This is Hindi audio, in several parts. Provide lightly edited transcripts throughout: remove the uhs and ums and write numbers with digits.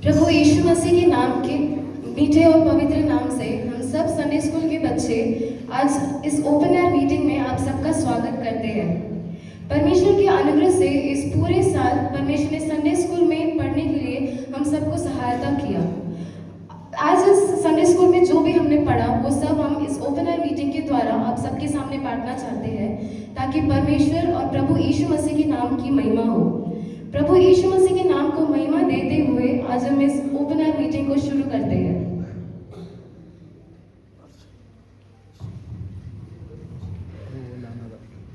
प्रभु यीशु मसीह के नाम के मीठे और पवित्र नाम से हम सब संडे स्कूल के बच्चे आज इस ओपन एयर मीटिंग में आप सबका स्वागत करते हैं। परमेश्वर के अनुग्रह से इस पूरे साल परमेश्वर ने संडे स्कूल में पढ़ने के लिए हम सबको सहायता किया। आज इस संडे स्कूल में जो भी हमने पढ़ा वो सब हम इस ओपन एयर मीटिंग के द्वारा आप सबके सामने बांटना चाहते हैं, ताकि परमेश्वर और प्रभु यीशु मसीह के नाम की महिमा हो। प्रभु यीशु मसीह के नाम को महिमा देते हुए आज हम इस ओपन एयर मीटिंग को शुरू करते हैं।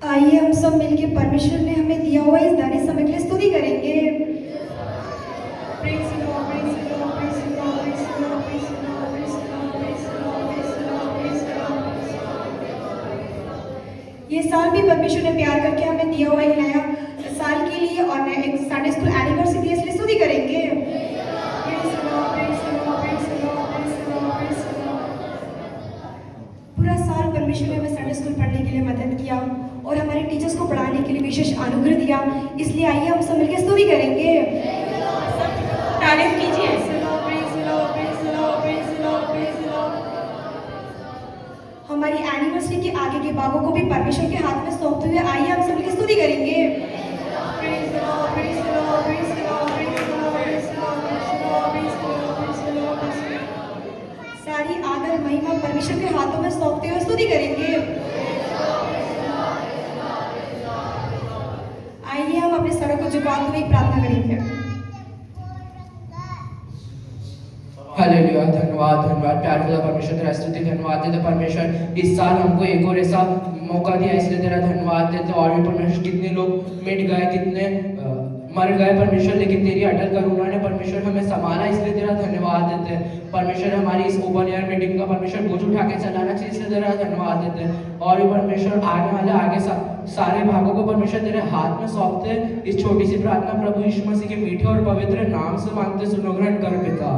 आइए हम सब मिलकर परमेश्वर ने हमें दिया हुआ इस दानी समय के लिए स्तुति करेंगे। Praise the Lord, praise the Lord, praise the Lord, praise the Lord, praise the Lord, praise the Lord, praise the Lord, praise the Lord, praise the Lord, praise the Lord। ये साल भी परमेश्वर ने प्यार करके हमें दिया हुआ एक नया साल के लिए और नया एक संडे स्कूल एनिवर्सरी इसलिए स्तुति करेंगे। Praise the Lord, praise the Lord, praise the Lord, praise the Lord, praise the Lord। पूरा साल परमेश्वर ने हमें संडे स्कूल पढ़ने के लिए मदद किया और हमारे टीचर्स को पढ़ाने के लिए विशेष अनुग्रह दिया, इसलिए आइए हम सब मिलकर स्तुति करेंगे। तारीफ कीजिए। हमारी एनिवर्सरी के आगे के भागों को भी परमेश्वर के हाथ में सौंपते हुए आइए हम सब मिलकर स्तुति करेंगे। सारी आदर महिमा परमेश्वर के हाथों में सौंपते हुए स्तुति करेंगे। आइए हम अपने सरों को झुकाते हुए प्रार्थना करेंगे। हालेलुया। धन्यवाद धन्यवाद प्यार खुदा परमेश्वर तेरा स्तुति धन्यवाद देते परमेश्वर, इस साल हमको एक और ऐसा मौका दिया इसलिए तेरा धन्यवाद देते। और भी परमेश्वर कितने लोग मिट गए, कितने मर गए परमेश्वर, लेकिन तेरी अटल करुणा ने परमेश्वर हमें संभाला, इसलिए तेरा धन्यवाद देते परमेश्वर। हमारी इस ओपन एयर मीटिंग का परमेश्वर बोझ उठा के चलाना चाहिए, इसलिए तेरा धन्यवाद देते। और भी परमेश्वर आने वाले आगे सारे भागों को परमेश्वर तेरे हाथ में सौंपते। इस छोटी सी प्रार्थना प्रभु यीशु मसीह के मीठे और पवित्र नाम से मांगते, सुनो ग्रहण कर पिता,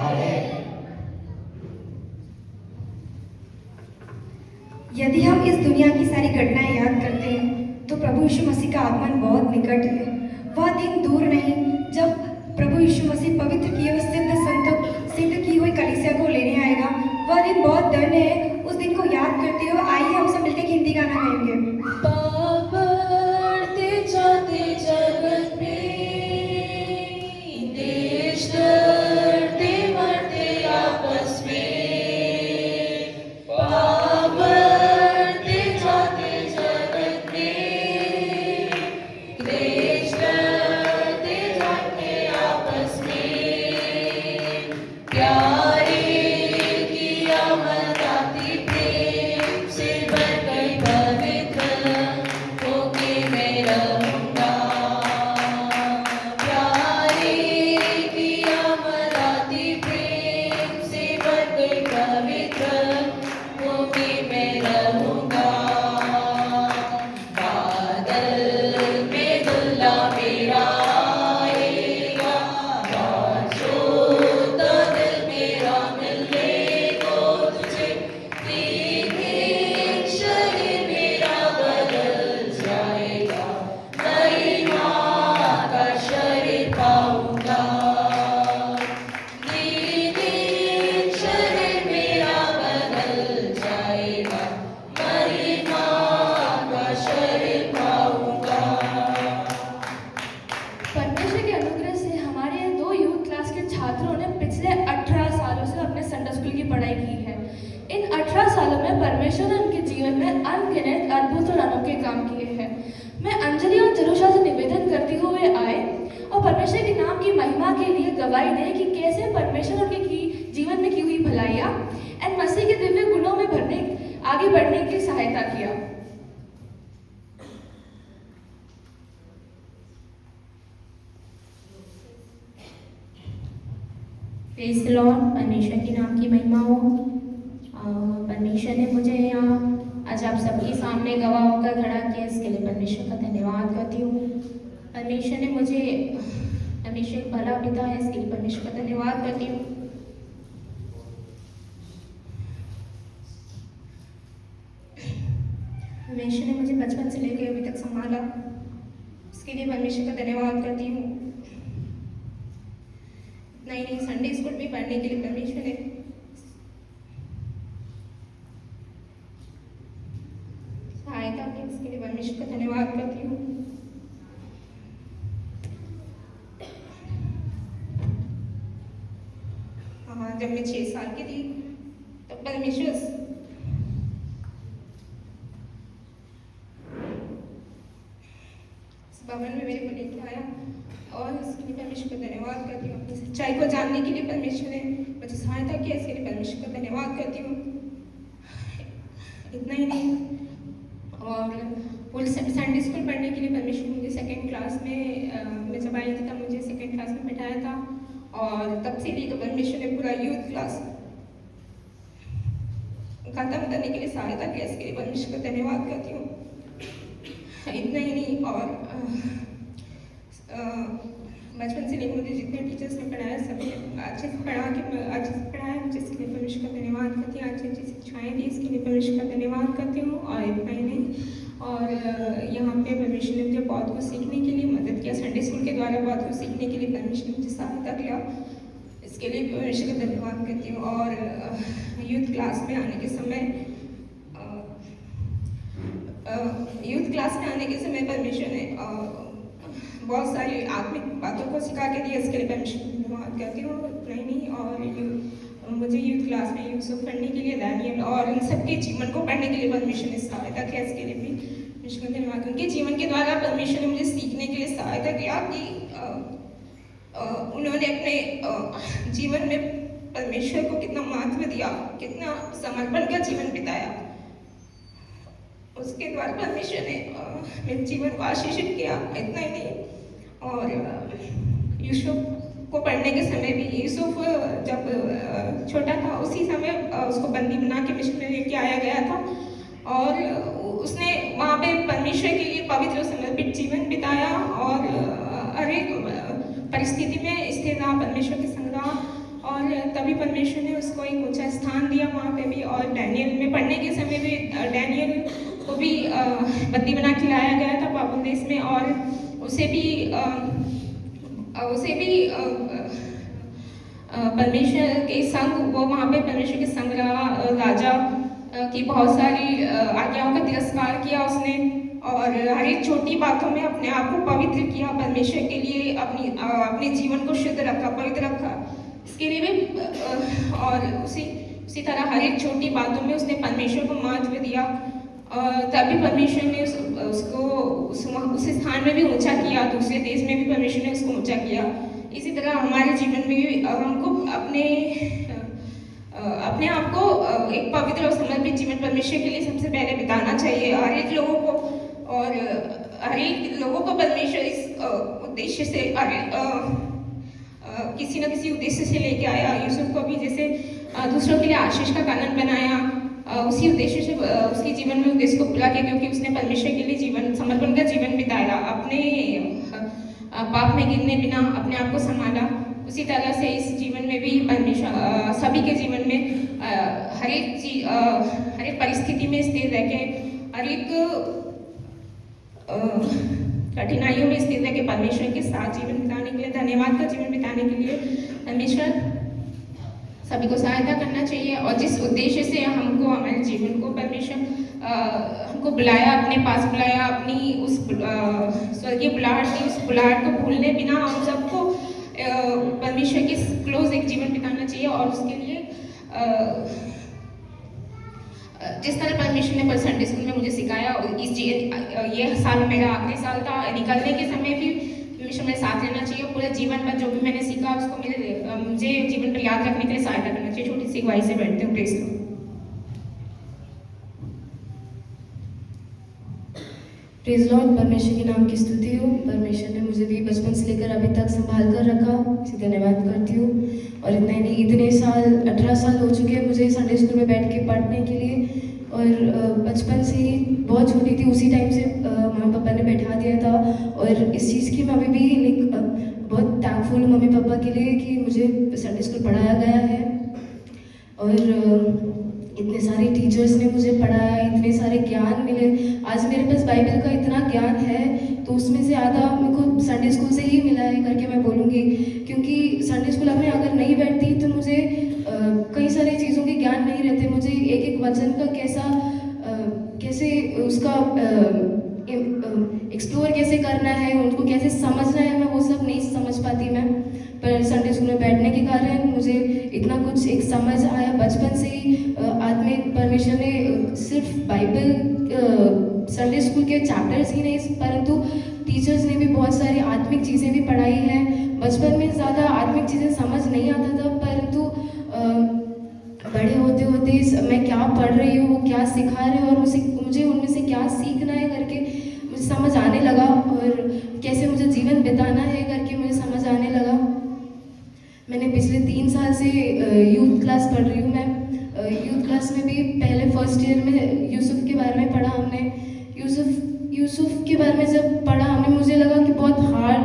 आमीन। यदि हम इस दुनिया की सारी घटनाएं याद करते हैं तो प्रभु यीशु मसीह का आगमन बहुत निकट है। वह दिन दूर नहीं जब प्रभु यीशु मसीह पवित्र किए हुए सिद्ध की हुई कलीसिया को लेने आएगा। वह दिन बहुत दंड है। उस दिन को याद करते हुए आइए हम सब मिलकर हिंदी गाना गाएंगे। बढ़ते जाते जगत में देश डरते मरते आपस में, बढ़ते जाते जगत में देश डरते जाते आपस में, प्यारे की आमद आती प्रेम से बढ़ गई पवित्र होके मैं रहूंगा, प्यारे की आमद आती प्रेम से बढ़ गई पवित्र होके मैं रहूंगा, बादल में दुल्हा मेरा आएगा, बाजोता दिल मेरा मिलने को तुझे, दीने शरीर मेरा बदल जाएगा, महिमा का शरीर पाऊंगा, दीने शरीर मेरा बदल जाएगा, महिमा का शरीर पाऊंगा। परमेश्वर के अनुग्रह से हमारे दो यूथ क्लास के छात्रों ने पिछले 18 सालों से अपने संडे स्कूल की पढ़ाई की है। इन 18 सालों में परमेश्वर ने उनके जीवन में अनगिनत अद्भुत और अनोखे काम किए हैं। मैं अंजलि और जरूषा से निवेदन करती हुए आए और परमेश्वर के नाम की महिमा के लिए गवाही दे कि कैसे परमेश्वर उनके जीवन में की हुई भलाइयाँ एंड मसीह के दिव्य गुणों में आगे बढ़ने की सहायता किया। Praise the Lord. परमेश्वर के नाम की महिमा हो। परमेश्वर ने मुझे यहाँ आज आप सबके सामने गवाह होकर खड़ा किया, इसके लिए परमेश्वर का धन्यवाद करती हूँ। परमेश्वर ने मुझे, परमेश्वर एक भला पिता है, इसके लिए परमेश्वर का धन्यवाद करती हूँ। परमेश्वर ने मुझे बचपन से लेकर अभी तक संभाला, इसके लिए परमेश्वर का धन्यवाद करती हूँ। इतना ही नहीं, संडे स्कूल भी पढ़ने के लिए परमेश्वर ने सहायता की, इसके लिए परमेश्वर का धन्यवाद करती हूँ। हाँ, जब मैं 6 साल की थी तब परमेश्वर इस भवन में मेरे को लेके आया और इसके लिए परमेश्वर का धन्यवाद करती हूँ। अपनी सच्चाई को जानने के लिए परमेश्वर ने मुझे सहायता की, इसके लिए परमेश्वर का धन्यवाद करती हूँ। इतना ही नहीं, और फुल संडे स्कूल पढ़ने के लिए परमेश्वर ने मुझे सेकेंड क्लास में मैं जब आई थी तब मुझे सेकेंड क्लास में बैठाया था, और तब से लेकर परमेश्वर ने पूरा यूथ क्लास खत्म करने के लिए सहायता की, इसके लिए परमेश्वर का धन्यवाद करती हूँ। इतना ही नहीं, और बचपन से लेकर मुझे जितने टीचर्स ने पढ़ाया सभी अच्छे से पढ़ाया, जिसके लिए परमेश्वर का धन्यवाद करती हूँ। अच्छी अच्छी शिक्षाएँ दी, इसके लिए परमेश्वर का धन्यवाद करती हूँ। और इतना ही नहीं, और यहाँ पे परमेश्वर ने मुझे बहुत कुछ सीखने के लिए मदद किया, संडे स्कूल के द्वारा बहुत कुछ सीखने के लिए परमेश्वर ने मुझे सहायता किया, इसके लिए परमेश्वर का धन्यवाद करती हूँ। और यूथ क्लास में आने के समय परमेश्वर ने बहुत सारी आत्मिक बातों को सिखा के दिया, इसके लिए परमेश्वर का धन्यवाद करती हूँ। नहीं, और मुझे यूथ क्लास में यूसुफ पढ़ने के लिए, दानियल और इन सबके जीवन को पढ़ने के लिए परमेश्वर ने सहायता किया, इसके लिए भी परमेश्वर का धन्यवाद। उनके जीवन के द्वारा परमेश्वर ने मुझे सीखने के लिए सहायता किया कि उन्होंने अपने जीवन में परमेश्वर को कितना महत्व दिया, कितना समर्पण का जीवन बिताया। उसके द्वारा परमेश्वर ने मेरे जीवन को आशीषित किया। इतना ही नहीं, और यूसुफ को पढ़ने के समय भी, यूसुफ जब छोटा था उसी समय उसको बंदी बना के मिस्र में लेके आया गया था, और उसने वहाँ पे परमेश्वर के लिए पवित्र और समर्पित जीवन बिताया, और हर एक परिस्थिति में स्थिर रहा, परमेश्वर के संग रहा, और तभी परमेश्वर ने उसको एक ऊंचा स्थान दिया वहाँ पे भी। और डैनियल में पढ़ने के समय भी डैनियल को भी बंदी बना के लाया गया था बाबुल देश में, और उसे भी परमेश्वर के संग, वो वहाँ पे परमेश्वर के संग रहा। राजा की बहुत सारी आज्ञाओं का तिरस्कार किया उसने, और हर एक छोटी बातों में अपने आप को पवित्र किया, परमेश्वर के लिए अपने जीवन को शुद्ध रखा, पवित्र रखा, इसके लिए भी। और उसी तरह हर एक छोटी बातों में उसने परमेश्वर को महत्व दिया, और तभी परमेश्वर ने उसको उस स्थान में भी ऊंचा किया, दूसरे देश में भी परमेश्वर ने उसको ऊंचा किया। इसी तरह हमारे जीवन में भी हमको अपने आप को एक पवित्र और समर्पित जीवन परमेश्वर के लिए सबसे पहले बिताना चाहिए, हर एक लोगों को। और हर एक लोगों को परमेश्वर इस उद्देश्य से किसी न किसी उद्देश्य से लेके आया। यूसुफ को भी जैसे दूसरों के लिए आशीष का कारण बनाया, उसी उद्देश्य से उसके जीवन में उद्देश्य को पूरा किया, क्योंकि उसने परमेश्वर के लिए जीवन समर्पण का जीवन बिताया, अपने पाप में गिरने बिना अपने आप को संभाला। उसी तरह से इस जीवन में भी परमेश्वर सभी के जीवन में हर एक परिस्थिति में स्थिर रह के, हर एक कठिनाइयों में स्थिर रह के परमेश्वर के साथ जीवन बिताने के लिए, धन्यवाद का जीवन बिताने के लिए परमेश्वर सभी को सहायता करना चाहिए। और जिस उद्देश्य से हमको हमारे जीवन को परमेश्वर हमको बुलाया, अपने पास बुलाया, अपनी उस स्वर्गीय बुलाहट की, उस बुलाहट को भूलने बिना हम सबको परमेश्वर के क्लोज एक जीवन बिताना चाहिए। और उसके लिए जिस तरह परमेश्वर ने संडे स्कूल में मुझे सिखाया, ये साल मेरा आखिरी साल था, निकलने के समय भी परमेश्वर मेरे साथ रहना चाहिए। पूरे जीवन भर जो भी मैंने सीखा उसको मुझे जीवन पर याद रखने के लिए सहायता करना चाहिए। छोटी सी अगुवाई से बैठते हूँ। प्रेज़ लो। Praise Lord. परमेश्वर के नाम की स्तुति हो। परमेश्वर ने मुझे भी बचपन से लेकर अभी तक संभाल कर रखा, इसे धन्यवाद करती हूँ। और इतना ही नहीं, इतने साल 18 साल हो चुके हैं मुझे संडे स्कूल में बैठ के पढ़ने के लिए। और बचपन से ही बहुत छोटी थी उसी टाइम से मम्मी पापा ने बैठा दिया था। और इस चीज़ की मैं अभी भी बहुत थैंकफुल हूँ मम्मी पापा के लिए कि मुझे संडे स्कूल पढ़ाया गया है। और इतने सारे टीचर्स ने मुझे पढ़ाया, इतने सारे ज्ञान मिले। आज मेरे पास बाइबल का इतना ज्ञान है तो तो उसमें से आधा मेरे को संडे स्कूल से ही मिला है करके मैं बोलूँगी, क्योंकि संडे स्कूल अपने अगर नहीं बैठती तो मुझे कई सारी चीज़ों के ज्ञान नहीं रहते। मुझे एक एक वचन का कैसे उसका एक्सप्लोर कैसे करना है, उनको कैसे समझना है, मैं वो सब नहीं समझ पाती मैं। पर संडे स्कूल में बैठने के कारण मुझे इतना कुछ एक समझ आया बचपन से ही। आत्मिक परमेश्वर ने सिर्फ बाइबल संडे स्कूल के चैप्टर्स ही नहीं परंतु टीचर्स ने भी बहुत सारी आत्मिक चीज़ें भी पढ़ाई हैं। बचपन में ज़्यादा आत्मिक चीज़ें समझ नहीं आता था, परंतु बड़े होते होते मैं क्या पढ़ रही हूँ, वो क्या सिखा रहे हैं और मुझे उनमें से क्या सीखना है करके मुझे समझ आने लगा, और कैसे मुझे जीवन बिताना है करके मुझे समझ आने लगा। मैंने पिछले 3 साल से यूथ क्लास पढ़ रही हूँ। मैं यूथ क्लास में भी पहले फर्स्ट ईयर में यूसुफ के बारे में पढ़ा हमने। यूसुफ के बारे में जब पढ़ा हमने, मुझे लगा कि बहुत हार्ड,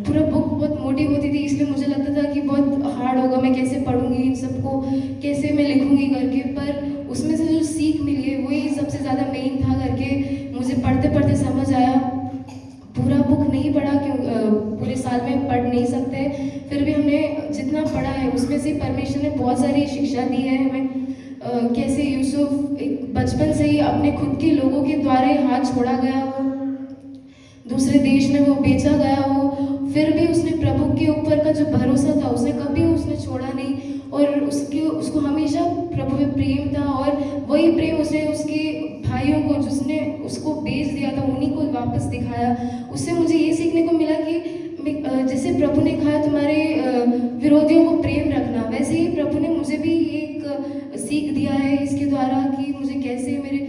पूरा बुक बहुत मोटी होती थी, इसलिए मुझे लगता था कि बहुत हार्ड होगा, मैं कैसे पढ़ूंगी इन सबको, कैसे मैं लिखूंगी करके। पर उसमें से जो सीख मिली है वही सबसे ज़्यादा मेन था करके मुझे पढ़ते पढ़ते समझ आया। पूरा बुक नहीं पढ़ा, क्यों पूरे साल में पढ़ नहीं सकते, फिर भी हमने जितना पढ़ा है उसमें से परमेश्वर ने बहुत सारी शिक्षा दी है हमें। कैसे यूसुफ बचपन से ही अपने खुद के लोगों के द्वारा ही हाथ छोड़ा गया हो, दूसरे देश में वो बेचा गया हो, फिर भी उसने प्रभु के ऊपर का जो भरोसा था उसने कभी उसने छोड़ा नहीं, और उसको हमेशा प्रभु में प्रेम था, और वही प्रेम उसने उसके भाइयों को जिसने उसको बेच दिया था उन्हीं को वापस दिखाया। उससे मुझे ये सीखने को मिला कि जैसे प्रभु ने कहा तुम्हारे विरोधियों को प्रेम रखना, वैसे ही प्रभु ने मुझे भी एक सीख दिया है इसके द्वारा कि मुझे कैसे मेरे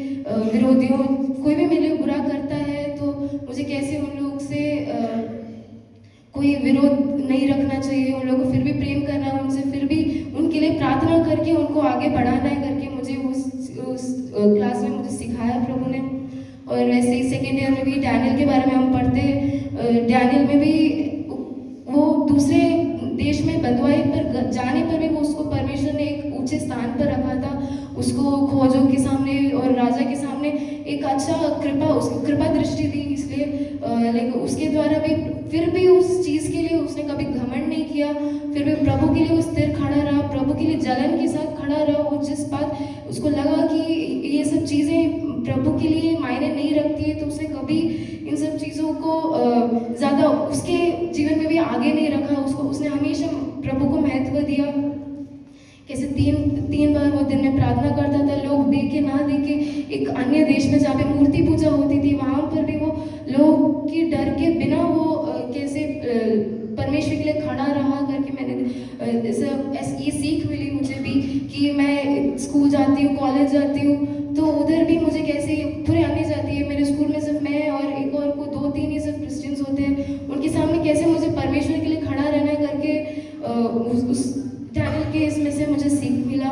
विरोधियों, कोई भी मेरे लिए बुरा करता है तो मुझे कैसे उन लोग से कोई विरोध नहीं रखना चाहिए, उन लोगों को फिर भी प्रेम करना है, उनसे फिर भी उनके लिए प्रार्थना करके उनको आगे बढ़ाना है करके मुझे उस क्लास में मुझे सिखाया प्रभु ने। और वैसे ही सेकेंड ईयर में भी डैनियल के बारे में हम पढ़ते हैं। डैनियल में भी वो दूसरे देश में बंधुआई पर जाने पर भी वो उसको परमेश्वर ने एक ऊंचे स्थान पर रखा था, उसको खोजों के सामने और राजा के सामने एक अच्छा उसकी कृपा दृष्टि दी, इसलिए लेकिन उसके द्वारा भी फिर भी उस चीज़ के लिए उसने कभी घमंड नहीं किया, फिर भी प्रभु के लिए वो स्थिर खड़ा रहा, प्रभु के लिए जलन के साथ खड़ा रहा। और जिस बात उसको लगा कि ये सब चीज़ें प्रभु के लिए मायने नहीं रखती है तो उसने कभी इन सब चीज़ों को ज़्यादा उसके जीवन में भी आगे नहीं रखा, उसने हमेशा प्रभु को महत्व दिया। कैसे तीन बार वो दिन में प्रार्थना करता था, लोग देखे ना देखे, एक अन्य देश में जहाँ पे मूर्ति पूजा होती थी वहाँ पर भी वो लोग के डर के बिना वो कैसे परमेश्वर के लिए खड़ा रहा करके मैंने ये सीख मिली मुझे भी कि मैं स्कूल जाती हूँ, कॉलेज जाती हूँ तो उधर भी मुझे कैसे पूरे अन्य जाती है, मेरे स्कूल में सिर्फ मैं और एक और को 2-3 ही सिर्फ क्रिश्चियंस होते हैं, उनके सामने कैसे मुझे परमेश्वर के लिए खड़ा रहना है करके उस डैनियल के इसमें से मुझे सीख मिला।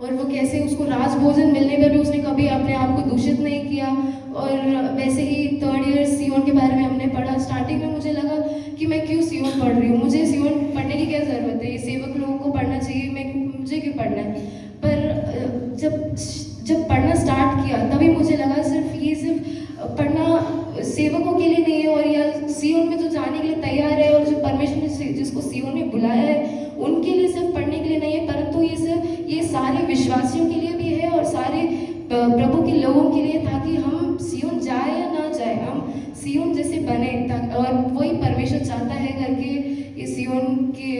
और वो कैसे उसको राज भोजन मिलने पर भी उसने कभी अपने आप को दूषित नहीं किया। और वैसे ही 3rd ईयर सियोन के बारे में हमने पढ़ा। स्टार्टिंग में मुझे लगा कि मैं क्यों सियोन पढ़ रही हूँ, मुझे सियोन पढ़ने की क्या ज़रूरत है, ये सेवक लोगों को पढ़ना चाहिए, मुझे क्यों पढ़ना है। पर जब पढ़ना स्टार्ट किया तभी मुझे लगा सिर्फ पढ़ना सेवकों के लिए नहीं है, और या सियोन में जो जाने के लिए तैयार है और जो परमेश्वर ने जिसको सियोन में बुलाया है उनके लिए सिर्फ पढ़ने के लिए नहीं है, परंतु ये सारे विश्वासियों के लिए भी है और सारे प्रभु के लोगों के लिए, ताकि हम सियोन जाए या ना जाए हम सियोन जैसे बने। और वही परमेश्वर चाहता है करके ये सियोन के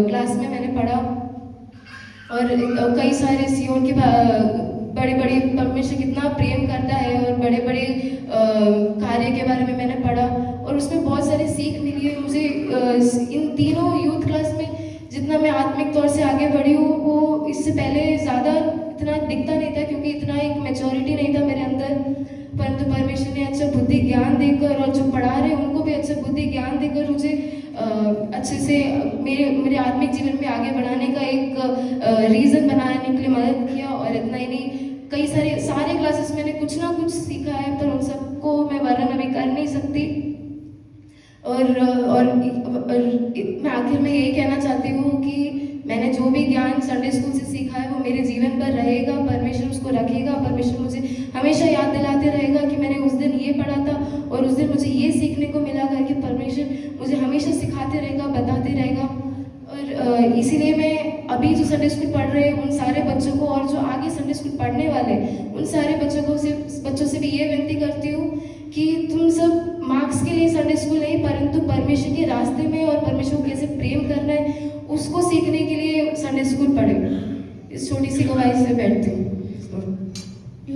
क्लास में मैंने पढ़ा। और कई सारे सियोन के बड़े बड़े परमेश्वर कितना प्रेम करता है और बड़े बड़े कार्य के बारे में मैंने पढ़ा और उसमें बहुत सारी सीख मिली है मुझे। इन तीनों यूथ क्लास में जितना मैं आत्मिक तौर से आगे बढ़ी हूँ वो इससे पहले ज़्यादा इतना दिखता नहीं था, क्योंकि इतना एक मैच्योरिटी नहीं था मेरे अंदर, परंतु परमेश्वर ने अच्छा बुद्धि ज्ञान देकर और जो पढ़ा रहे उनको भी अच्छा बुद्धि ज्ञान देकर मुझे अच्छे से मेरे आत्मिक जीवन में आगे बढ़ाने का एक रीज़न बनाने के लिए मदद किया। और इतना ही नहीं, कई सारे क्लासेस मैंने कुछ ना कुछ सीखा है, पर उन सबको मैं वर्णन अभी कर नहीं सकती। और मैं आखिर में यही कहना चाहती हूँ कि मैंने जो भी ज्ञान संडे स्कूल से सीखा है वो मेरे जीवन पर रहेगा, परमेश्वर उसको रखेगा, परमेश्वर मुझे हमेशा याद दिलाते रहेगा कि मैंने उस दिन ये पढ़ा था और उस दिन मुझे ये सीखने को मिला था कि परमेश्वर मुझे हमेशा सिखाते रहेगा, बताते रहेगा। और इसीलिए मैं अभी जो संडे स्कूल पढ़ रहे हैं उन सारे बच्चों को और जो आगे संडे स्कूल पढ़ने वाले उन सारे बच्चों से भी ये विनती करती हूँ कि तुम सब मार्क्स के लिए संडे स्कूल नहीं परंतु परमेश्वर के रास्ते में और परमेश्वर को कैसे प्रेम करना है उसको सीखने के लिए संडे स्कूल पढ़े। इस छोटी सी गवाही से बैठती हूँ।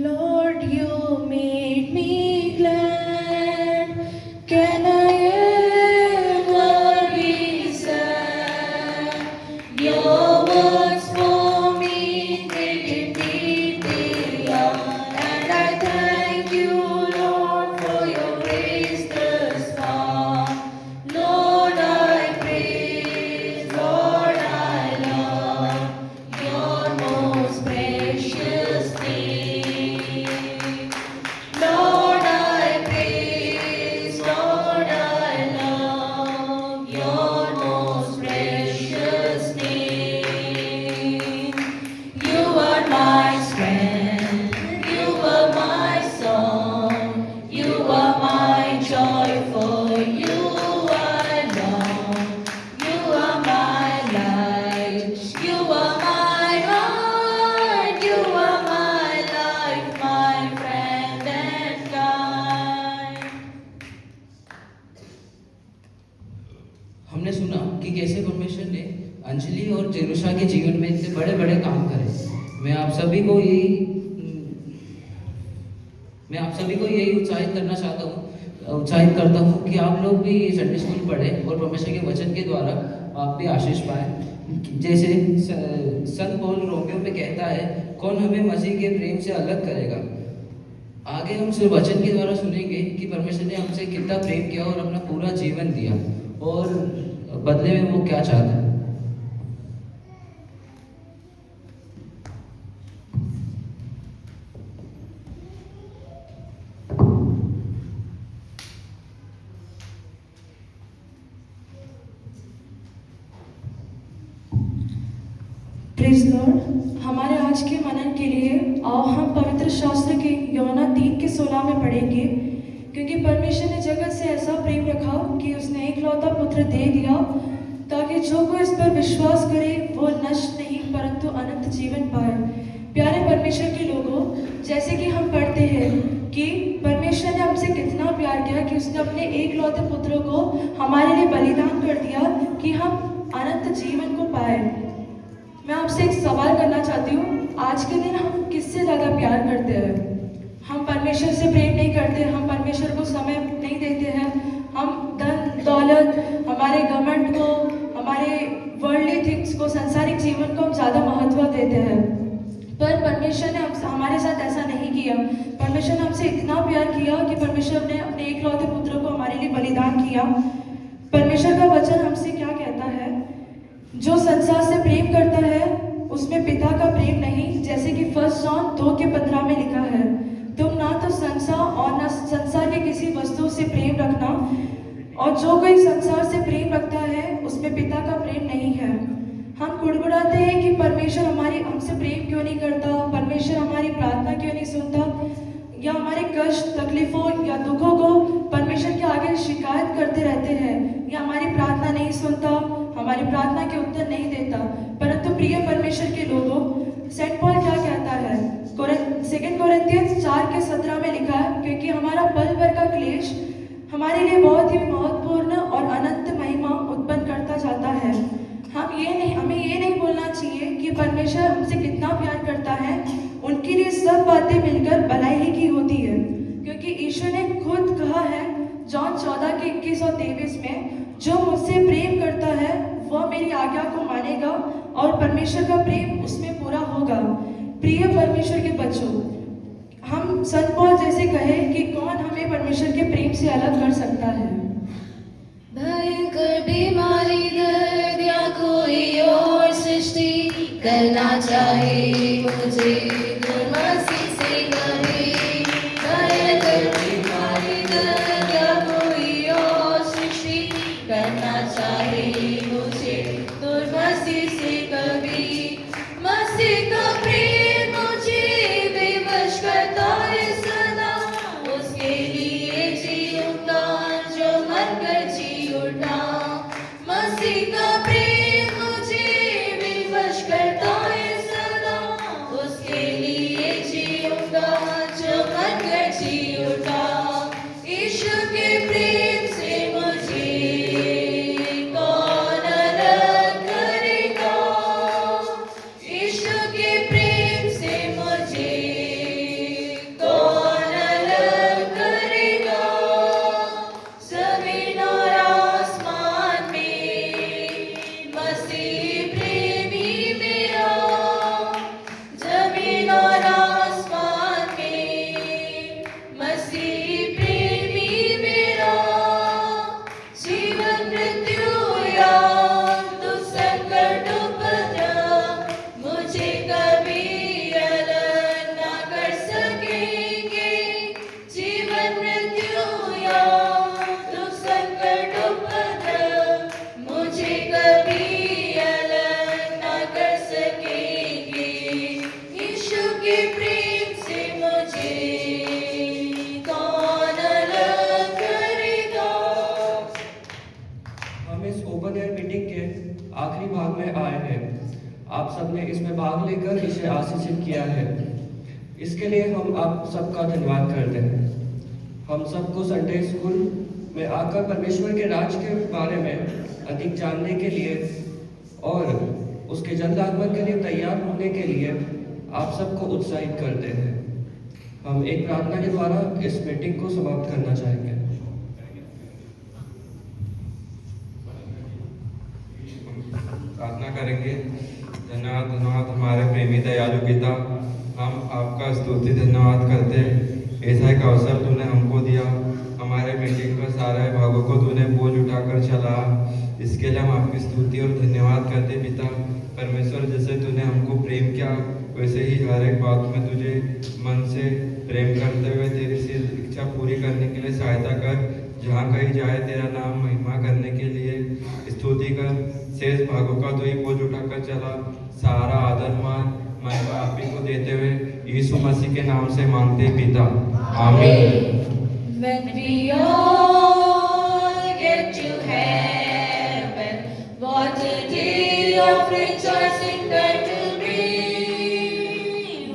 Lord, you made me glad. Can I ever be sad? Your words for me, they did deeply love. And I thank you, Lord, for your grace thus far. Lord, I praise, Lord, I love your most precious name. Lord, I praise, Lord, I love your most precious name. You are my strength, you are my song, you are my joy, for you I long. You are my light, you are my heart, you are my life, my friend and guide. हमने सुना कि कैसे परमेश्वर ने अंजलि और जेरुशा के जीवन में इतने बड़े बड़े काम करे। मैं आप सभी को यही उत्साहित करता हूँ कि आप लोग भी संडे स्कूल पढ़ें और परमेश्वर के वचन के द्वारा आप भी आशीष पाएं। जैसे संत पौल रोमियो में कहता है, कौन हमें मसीह के प्रेम से अलग करेगा। आगे हम सिर्फ वचन के द्वारा सुनेंगे कि परमेश्वर ने हमसे कितना प्रेम किया और अपना पूरा जीवन दिया और बदले में वो क्या चाहता है। Praise Lord. हमारे आज के मनन के लिए आओ हम पवित्र शास्त्र के यूहन्ना 3:16 में पढ़ेंगे। क्योंकि परमेश्वर ने जगत से ऐसा प्रेम रखा कि उसने एकलौता पुत्र दे दिया ताकि जो कोई इस पर विश्वास करे वो नष्ट नहीं परंतु अनंत जीवन पाए। प्यारे परमेश्वर के लोगों, जैसे कि हम पढ़ते हैं कि परमेश्वर ने हमसे कितना प्यार किया कि उसने अपने एकलौते पुत्र को हमारे लिए बलिदान कर दिया कि हम अनंत जीवन को पाए। मैं आपसे एक सवाल करना चाहती हूँ, आज के दिन हम किससे ज़्यादा प्यार करते हैं? हम परमेश्वर से प्रेम नहीं करते, हम परमेश्वर को समय नहीं देते हैं, हम धन दौलत, हमारे घमंड को, हमारे वर्ल्डली थिंग्स को, सांसारिक जीवन को हम ज़्यादा महत्व देते हैं। पर परमेश्वर ने हमारे साथ ऐसा नहीं किया। परमेश्वर ने हमसे इतना प्यार किया कि परमेश्वर ने अपने एकलौते पुत्र को हमारे लिए बलिदान किया। परमेश्वर का वचन हमसे क्या कहता है? जो संसार से प्रेम करता है उसमें पिता का प्रेम नहीं, जैसे कि 1 जॉन 2:15 में लिखा है, तुम ना तो संसार और ना संसार के किसी वस्तु से प्रेम रखना, और जो कोई संसार से प्रेम रखता है उसमें पिता का प्रेम नहीं है। हम गुड़गुड़ाते हैं कि परमेश्वर हमसे प्रेम क्यों नहीं करता, परमेश्वर हमारी प्रार्थना क्यों नहीं सुनता, या हमारे कष्ट, तकलीफों या दुखों को परमेश्वर के आगे शिकायत करते रहते हैं, या हमारी प्रार्थना नहीं सुनता, हमारी प्रार्थना के उत्तर नहीं देता। परंतु प्रिय परमेश्वर के लोगों, सेंट पॉल क्या कहता है? 2 कोरिन्थियंस 4:17 में लिखा है, क्योंकि हमारा पल भर का क्लेश हमारे लिए बहुत ही महत्वपूर्ण और अनंत महिमा उत्पन्न करता जाता है। हमें ये नहीं बोलना चाहिए कि परमेश्वर हमसे कितना प्यार करता है, उनके लिए सब बातें मिलकर भलाई ही की होती है। क्योंकि ईश्वर ने खुद कहा है जॉन 14:21-23 में, जो मुझसे प्रेम करता है वह मेरी आज्ञा को मानेगा और परमेश्वर का प्रेम उसमें पूरा होगा। प्रिय परमेश्वर के बच्चों, हम संत पौल जैसे कहे कि कौन हमें परमेश्वर के प्रेम से अलग कर सकता है? भयंकर बीमारी, दर्द या कोई और सृष्टि करना चाहे मुझे मसीह से कहे। भयंकर बीमारी, दर्द या कोई और सृष्टि करना चाहे मुझे मसीह से कभी। मसीह का प्रेम मुझे बेवश करता है सदा, उसके लिए आप सबने इसमें भाग लेकर इसे आशीषित किया है। इसके लिए हम आप सबका धन्यवाद करते हैं। हम सबको संडे स्कूल में आकर परमेश्वर के राज के बारे में अधिक जानने के लिए और उसके जल्द आगमन के लिए तैयार होने के लिए आप सबको उत्साहित करते हैं। हम एक प्रार्थना के द्वारा इस मीटिंग को समाप्त करना चाहेंगे। प्रार्थना करेंगे। धन्यवाद धन्यवाद हमारे प्रेमी दयालु पिता, हम आपका स्तुति धन्यवाद करते हैं। ऐसा एक अवसर तूने हमको दिया, हमारे मीटिंग का सारे भागों को तूने बोझ उठाकर चला, इसके लिए हम आपकी स्तुति और धन्यवाद करते पिता। परमेश्वर, जैसे तूने हमको प्रेम किया वैसे ही हर एक बात में तुझे मन से प्रेम करते हुए तेरी सी इच्छा पूरी करने के लिए सहायता कर। जहाँ कहीं जाए तेरा नाम महिमा करने के लिए स्तुति कर। शेष भागों का तो ही बोझ उठाकर चला, सारा आदर मान महिमा आप ही को देते हुए यीशु मसीह के नाम से मांगते पिता, आमीन। When we all get to heaven, what a day of rejoicing that will be.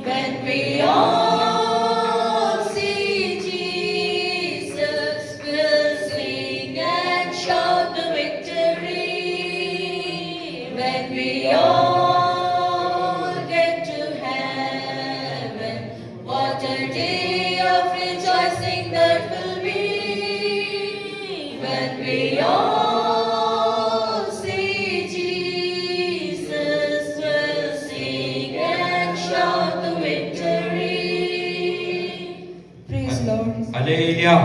When we all see Jesus, we'll sing and shout the victory. When we all get to heaven, what a day of rejoicing that will be. When we all see Jesus, we'll sing and shout the victory. Praise Lord. Hallelujah.